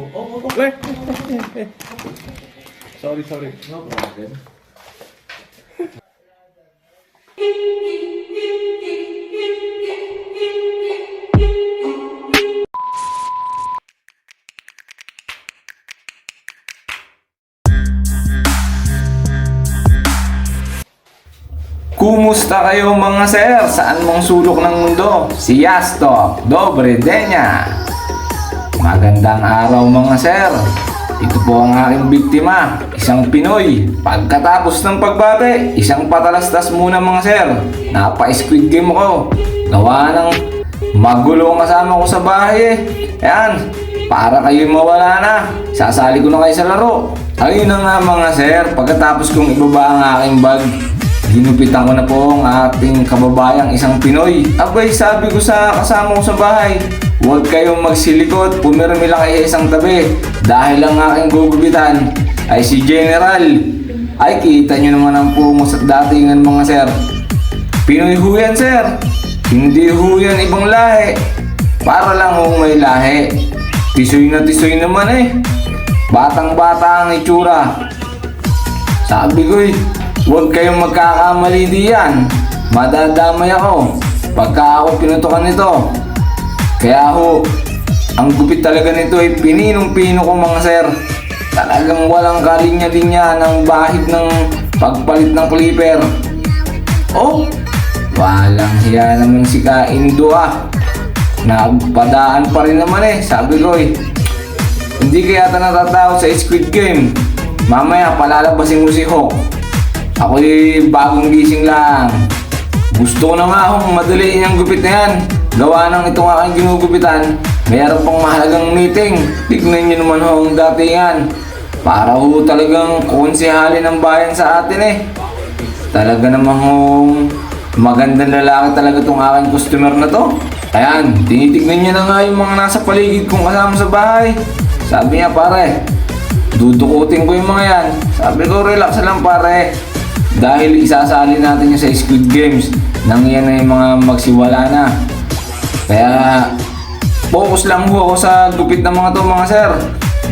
Weh. Sorry. No problem. Kumusta kayo mga sir? Saan mong sulok ng mundo? Si Yasto, Dobre Denya. Magandang araw mga sir. Ito po ang aking biktima, isang Pinoy. Pagkatapos ng pagbate, isang patalastas muna mga sir. Napa-squid game ako. Gawa ng magulo ang kasama ko sa bahay eh. Ayan, para kayo mawala na. Sasali ko na kayo sa laro. Ayun na nga mga sir, pagkatapos kong ibaba ang aking bag, ginupitan ko na po ang ating kababayang isang Pinoy. Abay, sabi ko sa kasama ko sa bahay, huwag kayong magsilikot, pumirmi lang kayo isang tabi. Dahil ang aking gugupitan ay si General. Ay, kita nyo naman ang pumos at datingan mga sir. Pinoy ho yan sir. Hindi ho yan ibang lahi. Para lang ho may lahi. Tisoy na tisoy naman eh. Batang bata ang itsura. Sabi ko eh, huwag kayong magkakamali diyan. Madadamay ako pagka ako pinutukan nito. Kaya ho, ang gupit talaga nito ay pininong-pino ko mga sir. Talagang walang kalinya-linya ng bahid ng pagpalit ng clipper. Oh, walang hiya naman si Kaindo ah. Nagpadaan pa rin naman eh. Sabi ko eh, hindi kaya ata natatawag sa Squid Game. Mamaya palalabasin mo si Hawk. Ako'y bagong gising lang. Gusto ko na nga akong madaliin yung gupit na yan. Gawa ng itong aking ginugupitan, mayroon pang mahalagang meeting. Tignan nyo naman ho ang datingan. Para ho talagang konsehali ng bayan sa atin eh. Talaga namang magandang lalaki talaga itong aking customer na to. Ayan, tinitignan nyo na nga yung mga nasa paligid kong kasama sa bahay. Sabi niya pare, dudukutin ko yung mga yan. Sabi ko relax lang pare. Dahil isasali natin yung sa Squid Games nang yan ay mga magsiwala na. Kaya focus lang ho ako sa gupit ng mga to mga sir.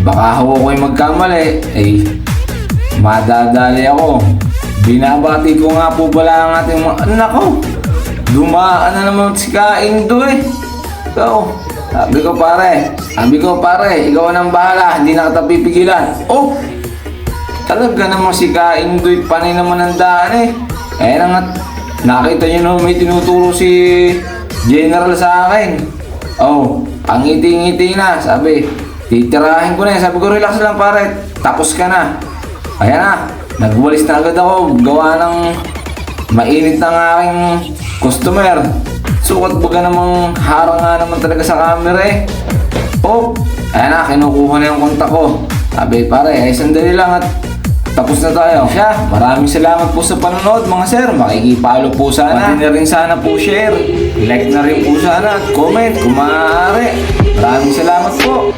Baka ho ako'y magkamali, eh madadali ako. Binabati ko nga po pala ang ating mga anak ko. Dumaan na naman si Kaindo eh. So, sabi ko pare, ikaw nang bahala, hindi na kita pipigilan. Oh! Talaga namang si Kaindo'y panay naman ang daan eh. Eh nakita nyo no, may tinuturo si General sa akin. Oh, ang ngiti-ngiti na. Sabi, titirahin ko na eh. Sabi ko, relax lang pare. Tapos ka na. Ayan na, nagwalis na agad ako. Gawa ng mainit ng aking customer. Sukat baga namang harang nga naman talaga sa camera eh. Oh, ayan na, kinukuha na yung kontak ko. Sabi pare, ay sandali lang at tapos na tayo. Siya, maraming salamat po sa panonood mga sir. Makikipalo po sana. Pati na rin sana po share. Like na rin po sana at comment kung maaari. Maraming salamat po.